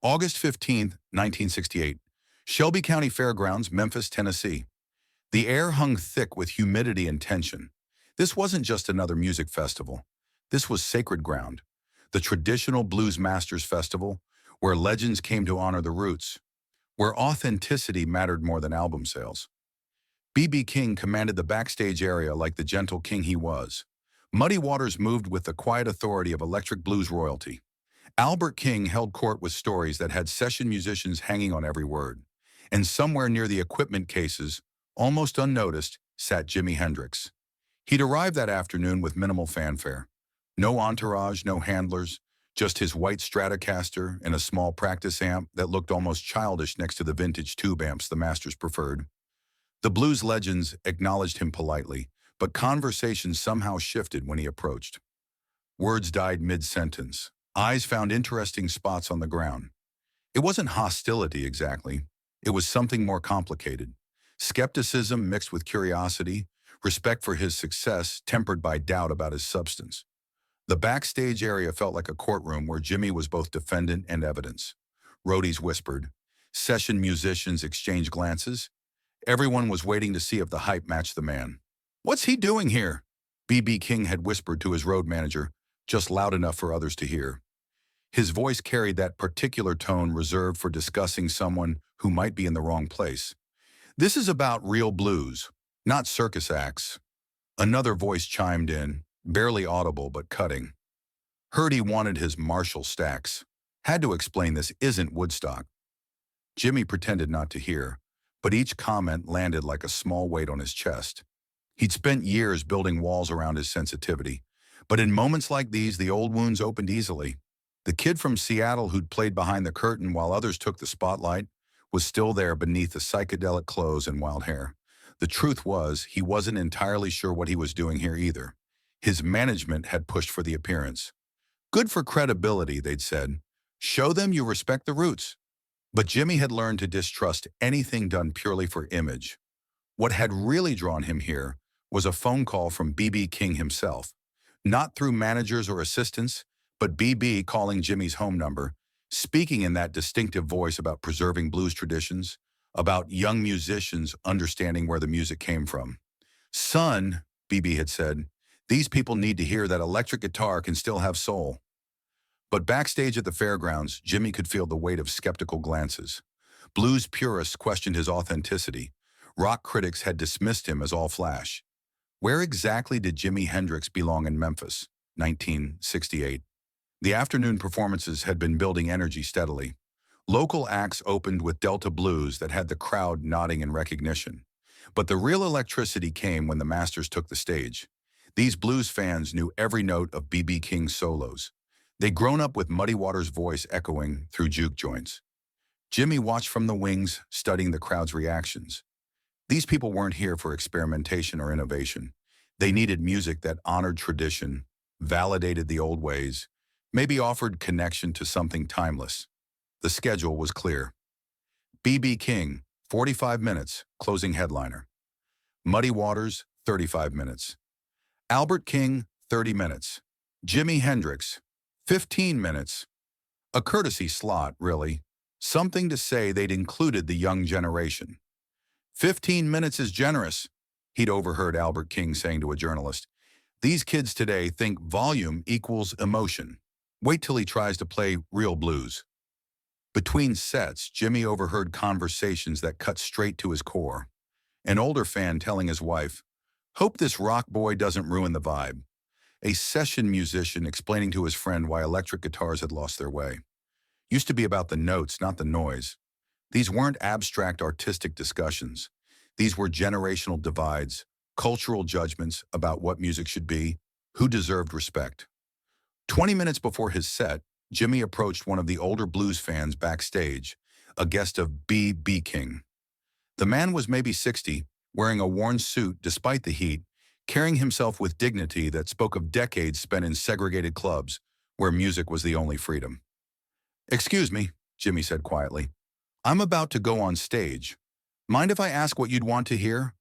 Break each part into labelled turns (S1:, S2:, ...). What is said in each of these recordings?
S1: August 15th, 1968. Shelby County Fairgrounds, Memphis, Tennessee. The air hung thick with humidity and tension. This wasn't just another music festival. This was sacred ground. The traditional Blues Masters Festival, where legends came to honor the roots, where authenticity mattered more than album sales. B.B. King commanded the backstage area like the gentle king he was. Muddy Waters moved with the quiet authority of electric blues royalty. Albert King held court with stories that had session musicians hanging on every word. And somewhere near the equipment cases, almost unnoticed, sat Jimi Hendrix. He'd arrived that afternoon with minimal fanfare. No entourage, no handlers, just his white Stratocaster and a small practice amp that looked almost childish next to the vintage tube amps the masters preferred. The blues legends acknowledged him politely, but conversation somehow shifted when he approached. Words died mid-sentence. Eyes found interesting spots on the ground. It wasn't hostility exactly. It was something more complicated. Skepticism mixed with curiosity, respect for his success tempered by doubt about his substance. The backstage area felt like a courtroom where Jimi was both defendant and evidence. Roadies whispered. Session musicians exchanged glances. Everyone was waiting to see if the hype matched the man. "What's he doing here?" B.B. King had whispered to his road manager, just loud enough for others to hear. His voice carried that particular tone reserved for discussing someone who might be in the wrong place. "This is about real blues, not circus acts." Another voice chimed in, barely audible but cutting. "Heard he wanted his Marshall stacks. Had to explain this isn't Woodstock." Jimi pretended not to hear, but each comment landed like a small weight on his chest. He'd spent years building walls around his sensitivity, but in moments like these, the old wounds opened easily. The kid from Seattle who'd played behind the curtain while others took the spotlight was still there beneath the psychedelic clothes and wild hair. The truth was, he wasn't entirely sure what he was doing here either. His management had pushed for the appearance. Good for credibility, they'd said. Show them you respect the roots. But Jimi had learned to distrust anything done purely for image. What had really drawn him here was a phone call from B.B. King himself. Not through managers or assistants, but B.B. calling Jimi's home number, speaking in that distinctive voice about preserving blues traditions, about young musicians understanding where the music came from. "Son," B.B. had said, "these people need to hear that electric guitar can still have soul." But backstage at the fairgrounds, Jimi could feel the weight of skeptical glances. Blues purists questioned his authenticity. Rock critics had dismissed him as all flash. Where exactly did Jimi Hendrix belong in Memphis, 1968? The afternoon performances had been building energy steadily. Local acts opened with Delta blues that had the crowd nodding in recognition. But the real electricity came when the masters took the stage. These blues fans knew every note of B.B. King's solos. They'd grown up with Muddy Waters' voice echoing through juke joints. Jimi watched from the wings, studying the crowd's reactions. These people weren't here for experimentation or innovation. They needed music that honored tradition, validated the old ways, maybe offered connection to something timeless. The schedule was clear. B.B. King, 45 minutes, closing headliner. Muddy Waters, 35 minutes. Albert King, 30 minutes. Jimi Hendrix, 15 minutes. A courtesy slot, really. Something to say they'd included the young generation. 15 minutes is generous, he'd overheard Albert King saying to a journalist. These kids today think volume equals emotion. Wait till he tries to play real blues. Between sets, Jimi overheard conversations that cut straight to his core. An older fan telling his wife, "Hope this rock boy doesn't ruin the vibe." A session musician explaining to his friend why electric guitars had lost their way. Used to be about the notes, not the noise. These weren't abstract artistic discussions. These were generational divides, cultural judgments about what music should be, who deserved respect. 20 minutes before his set, Jimi approached one of the older blues fans backstage, a guest of B.B. King. The man was maybe 60, wearing a worn suit despite the heat, carrying himself with dignity that spoke of decades spent in segregated clubs where music was the only freedom. "Excuse me," Jimi said quietly. "I'm about to go on stage. Mind if I ask what you'd want to hear?"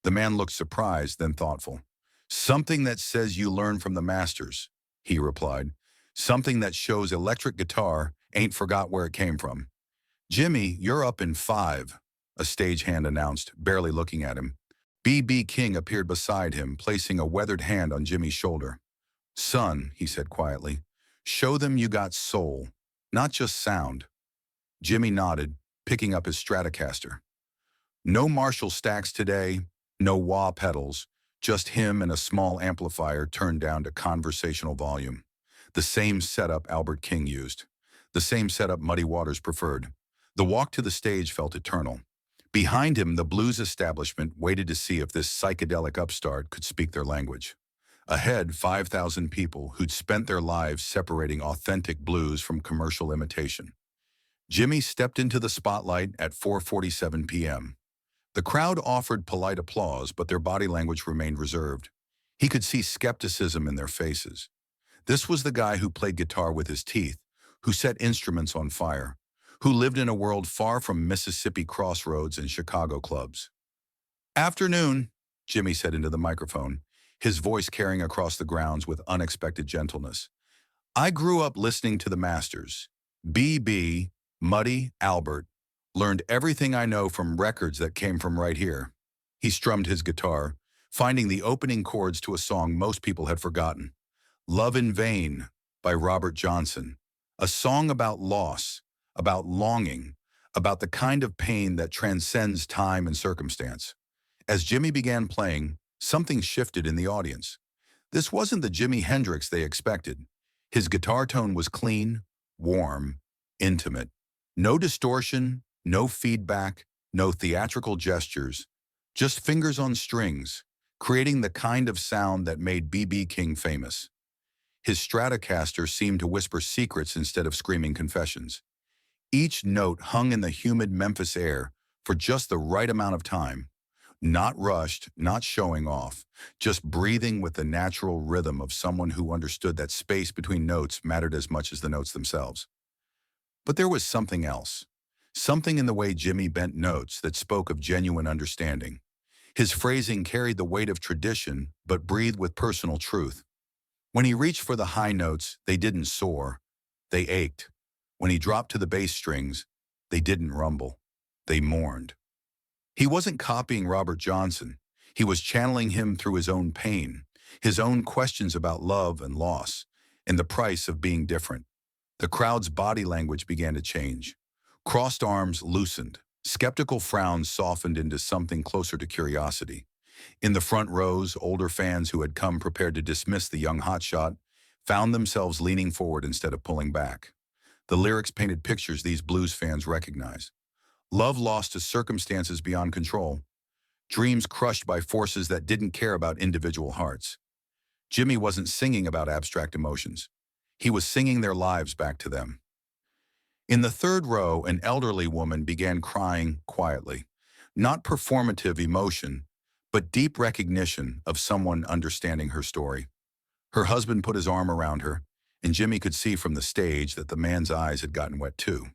S1: The man looked surprised, then thoughtful. "Something that says you learn from the masters," he replied. "Something that shows electric guitar Ain't forgot where it came from. Jimmy, you're up in 5, a stagehand announced, barely looking at him. B.B. King appeared beside him, placing a weathered hand on Jimmy's shoulder. Son, he said quietly, show them you got soul, not just sound. Jimmy nodded, picking up his Stratocaster. No Marshall stacks today, no wah pedals, just him and a small amplifier turned down to conversational volume. The same setup Albert King used. The same setup Muddy Waters preferred. The walk to the stage felt eternal. Behind him, the blues establishment waited to see if this psychedelic upstart could speak their language. Ahead, 5,000 people who'd spent their lives separating authentic blues from commercial imitation. Jimmy stepped into the spotlight at 4:47 p.m. The crowd offered polite applause, but their body language remained reserved. He could see skepticism in their faces. This was the guy who played guitar with his teeth, who set instruments on fire, who lived in a world far from Mississippi crossroads and Chicago clubs. Afternoon, Jimmy said into the microphone, his voice carrying across the grounds with unexpected gentleness. I grew up listening to the masters. B.B., Muddy, Albert. Learned everything I know from records that came from right here. He strummed his guitar, finding the opening chords to a song most people had forgotten. Love in Vain by Robert Johnson. A song about loss, about longing, about the kind of pain that transcends time and circumstance. As Jimmy began playing, something shifted in the audience. This wasn't the Jimi Hendrix they expected. His guitar tone was clean, warm, intimate. No distortion, no feedback, no theatrical gestures, just fingers on strings, creating the kind of sound that made B.B. King famous. His Stratocaster seemed to whisper secrets instead of screaming confessions. Each note hung in the humid Memphis air for just the right amount of time. Not rushed, not showing off, just breathing with the natural rhythm of someone who understood that space between notes mattered as much as the notes themselves. But there was something else. Something in the way Jimmy bent notes that spoke of genuine understanding. His phrasing carried the weight of tradition, but breathed with personal truth. When he reached for the high notes, they didn't soar. They ached. When he dropped to the bass strings, they didn't rumble. They mourned. He wasn't copying Robert Johnson. He was channeling him through his own pain, his own questions about love and loss, and the price of being different. The crowd's body language began to change. Crossed arms loosened. Skeptical frowns softened into something closer to curiosity. In the front rows, older fans who had come prepared to dismiss the young hotshot found themselves leaning forward instead of pulling back. The lyrics painted pictures these blues fans recognized. Love lost to circumstances beyond control. Dreams crushed by forces that didn't care about individual hearts. Jimmy wasn't singing about abstract emotions. He was singing their lives back to them. In the third row, an elderly woman began crying quietly. Not performative emotion, but deep recognition of someone understanding her story. Her husband put his arm around her, and Jimmy could see from the stage that the man's eyes had gotten wet too.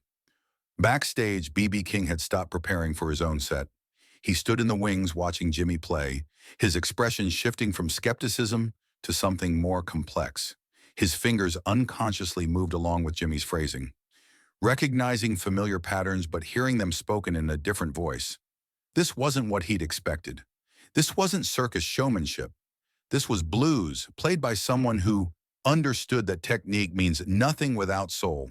S1: Backstage, B.B. King had stopped preparing for his own set. He stood in the wings watching Jimmy play, his expression shifting from skepticism to something more complex. His fingers unconsciously moved along with Jimmy's phrasing, recognizing familiar patterns but hearing them spoken in a different voice. This wasn't what he'd expected. This wasn't circus showmanship. This was blues, played by someone who understood that technique means nothing without soul.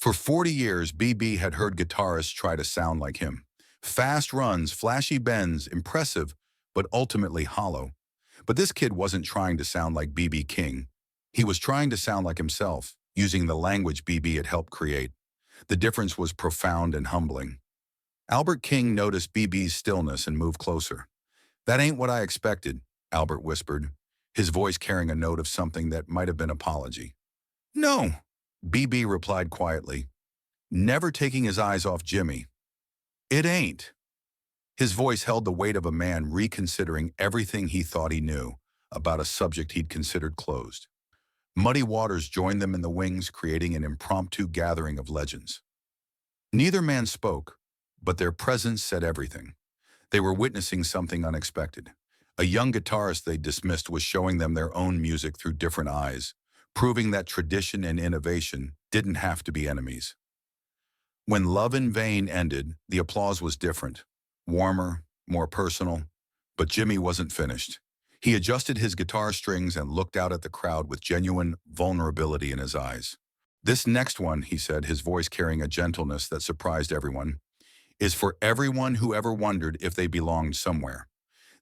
S1: For 40 years, B.B. had heard guitarists try to sound like him. Fast runs, flashy bends, impressive, but ultimately hollow. But this kid wasn't trying to sound like B.B. King. He was trying to sound like himself, using the language B.B. had helped create. The difference was profound and humbling. Albert King noticed B.B.'s stillness and moved closer. That ain't what I expected, Albert whispered, his voice carrying a note of something that might have been apology. No, B.B. replied quietly, never taking his eyes off Jimmy. It ain't. His voice held the weight of a man reconsidering everything he thought he knew about a subject he'd considered closed. Muddy Waters joined them in the wings, creating an impromptu gathering of legends. Neither man spoke, but their presence said everything. They were witnessing something unexpected. A young guitarist they dismissed was showing them their own music through different eyes, proving that tradition and innovation didn't have to be enemies. When Love in Vain ended, the applause was different, warmer, more personal, but Jimi wasn't finished. He adjusted his guitar strings and looked out at the crowd with genuine vulnerability in his eyes. "This next one," he said, his voice carrying a gentleness that surprised everyone, "is for everyone who ever wondered if they belonged somewhere."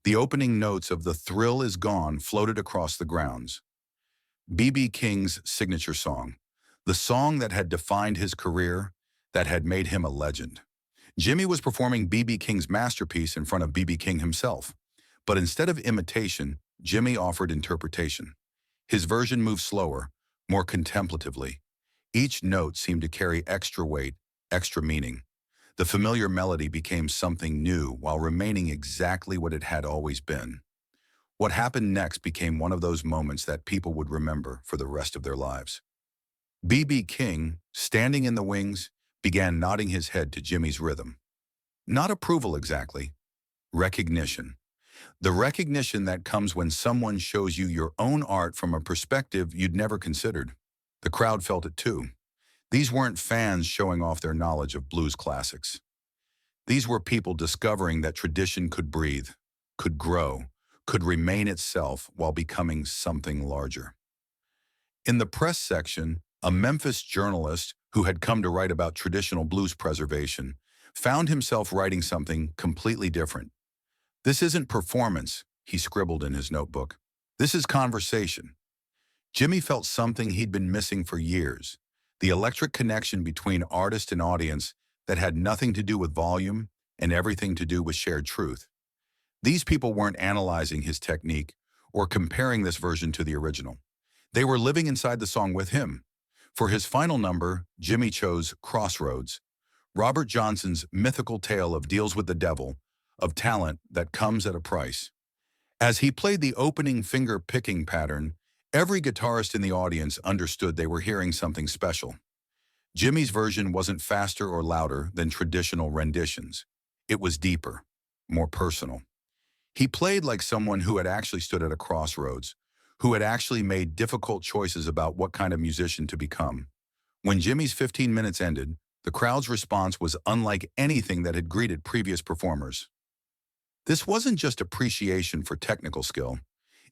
S1: The opening notes of "The Thrill Is Gone" floated across the grounds. B.B. King's signature song, the song that had defined his career, that had made him a legend. Jimi was performing B.B. King's masterpiece in front of B.B. King himself. But instead of imitation, Jimi offered interpretation. His version moved slower, more contemplatively. Each note seemed to carry extra weight, extra meaning. The familiar melody became something new while remaining exactly what it had always been. What happened next became one of those moments that people would remember for the rest of their lives. B.B. King, standing in the wings, began nodding his head to Jimi's rhythm. Not approval exactly, recognition. The recognition that comes when someone shows you your own art from a perspective you'd never considered. The crowd felt it too. These weren't fans showing off their knowledge of blues classics. These were people discovering that tradition could breathe, could grow, could remain itself while becoming something larger. In the press section, a Memphis journalist who had come to write about traditional blues preservation found himself writing something completely different. "This isn't performance," he scribbled in his notebook. "This is conversation." Jimi felt something he'd been missing for years, the electric connection between artist and audience that had nothing to do with volume and everything to do with shared truth. These people weren't analyzing his technique or comparing this version to the original. They were living inside the song with him. For his final number, Jimi chose Crossroads, Robert Johnson's mythical tale of deals with the devil, of talent that comes at a price. As he played the opening finger-picking pattern, every guitarist in the audience understood they were hearing something special. Jimi's version wasn't faster or louder than traditional renditions. It was deeper, more personal. He played like someone who had actually stood at a crossroads, who had actually made difficult choices about what kind of musician to become. When Jimi's 15 minutes ended, the crowd's response was unlike anything that had greeted previous performers. This wasn't just appreciation for technical skill.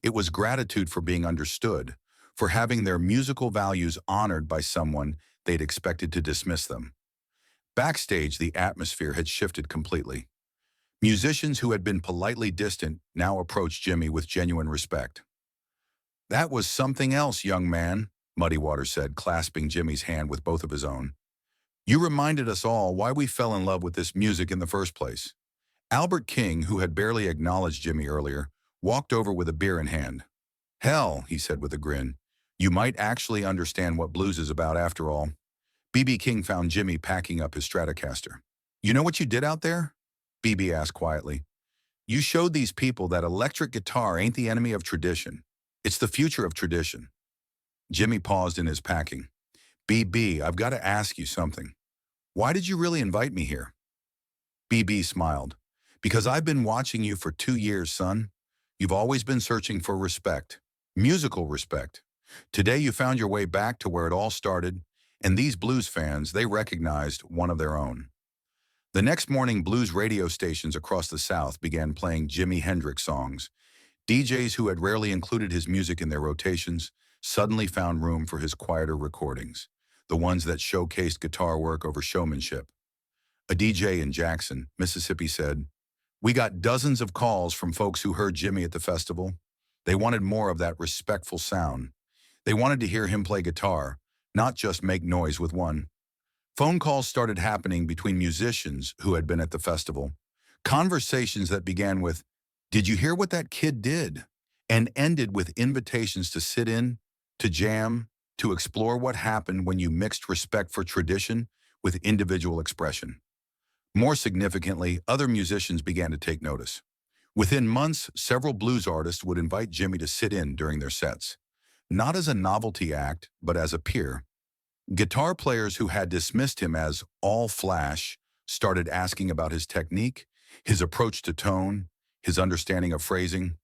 S1: It was gratitude for being understood, for having their musical values honored by someone they'd expected to dismiss them. Backstage, the atmosphere had shifted completely. Musicians who had been politely distant now approached Jimi with genuine respect. "That was something else, young man," Muddy Waters said, clasping Jimi's hand with both of his own. "You reminded us all why we fell in love with this music in the first place." Albert King, who had barely acknowledged Jimi earlier, walked over with a beer in hand. "Hell," he said with a grin, "you might actually understand what blues is about after all." B.B. King found Jimi packing up his Stratocaster. "You know what you did out there?" B.B. asked quietly. "You showed these people that electric guitar ain't the enemy of tradition. It's the future of tradition." Jimi paused in his packing. "B.B., I've got to ask you something. Why did you really invite me here?" B.B. smiled. "Because I've been watching you for 2 years, son. You've always been searching for respect, musical respect. Today you found your way back to where it all started, and these blues fans, they recognized one of their own." The next morning, blues radio stations across the South began playing Jimi Hendrix songs. DJs who had rarely included his music in their rotations suddenly found room for his quieter recordings, the ones that showcased guitar work over showmanship. A DJ in Jackson, Mississippi said, "We got dozens of calls from folks who heard Jimi at the festival. They wanted more of that respectful sound. They wanted to hear him play guitar, not just make noise with one." Phone calls started happening between musicians who had been at the festival. Conversations that began with, "Did you hear what that kid did?" and ended with invitations to sit in, to jam, to explore what happened when you mixed respect for tradition with individual expression. More significantly, other musicians began to take notice. Within months, several blues artists would invite Jimi to sit in during their sets, not as a novelty act, but as a peer. Guitar players who had dismissed him as all flash started asking about his technique, his approach to tone, his understanding of phrasing.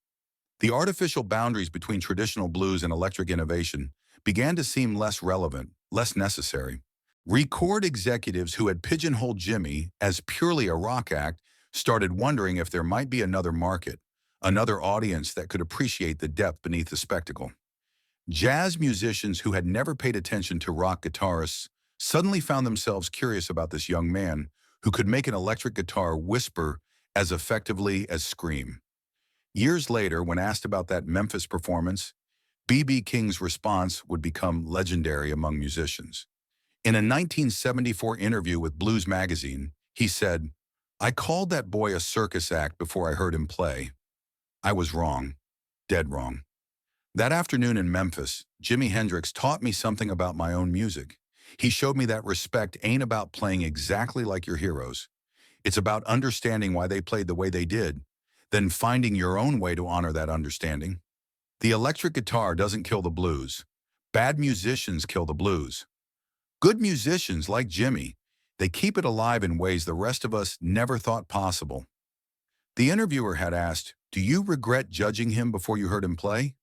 S1: The artificial boundaries between traditional blues and electric innovation began to seem less relevant, less necessary. Record executives who had pigeonholed Jimmy as purely a rock act started wondering if there might be another market, another audience that could appreciate the depth beneath the spectacle. Jazz musicians who had never paid attention to rock guitarists suddenly found themselves curious about this young man who could make an electric guitar whisper as effectively as scream. Years later, when asked about that Memphis performance, B.B. King's response would become legendary among musicians. In a 1974 interview with Blues Magazine, he said, "I called that boy a circus act before I heard him play. I was wrong, dead wrong. That afternoon in Memphis, Jimi Hendrix taught me something about my own music. He showed me that respect ain't about playing exactly like your heroes. It's about understanding why they played the way they did, then finding your own way to honor that understanding. The electric guitar doesn't kill the blues. Bad musicians kill the blues. Good musicians, like Jimmy, they keep it alive in ways the rest of us never thought possible." The interviewer had asked, "Do you regret judging him before you heard him play?"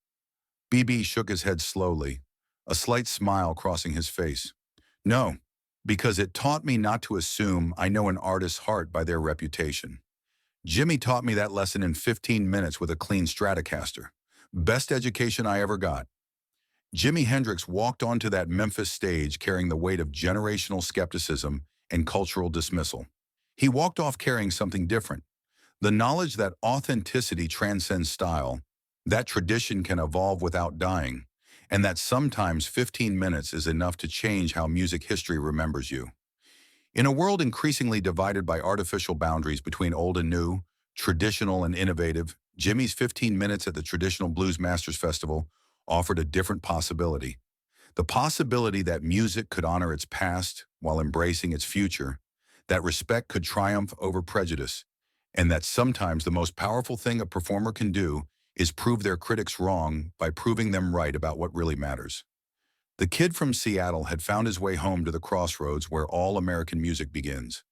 S1: BB shook his head slowly, a slight smile crossing his face. "No, because it taught me not to assume I know an artist's heart by their reputation. Jimmy taught me that lesson in 15 minutes with a clean Stratocaster. Best education I ever got." Jimi Hendrix walked onto that Memphis stage carrying the weight of generational skepticism and cultural dismissal. He walked off carrying something different, the knowledge that authenticity transcends style, that tradition can evolve without dying, and that sometimes 15 minutes is enough to change how music history remembers you. In a world increasingly divided by artificial boundaries between old and new, traditional and innovative, Jimmy's 15 minutes at the Traditional Blues Masters Festival offered a different possibility. The possibility that music could honor its past while embracing its future, that respect could triumph over prejudice, and that sometimes the most powerful thing a performer can do is prove their critics wrong by proving them right about what really matters. The kid from Seattle had found his way home to the crossroads where all American music begins.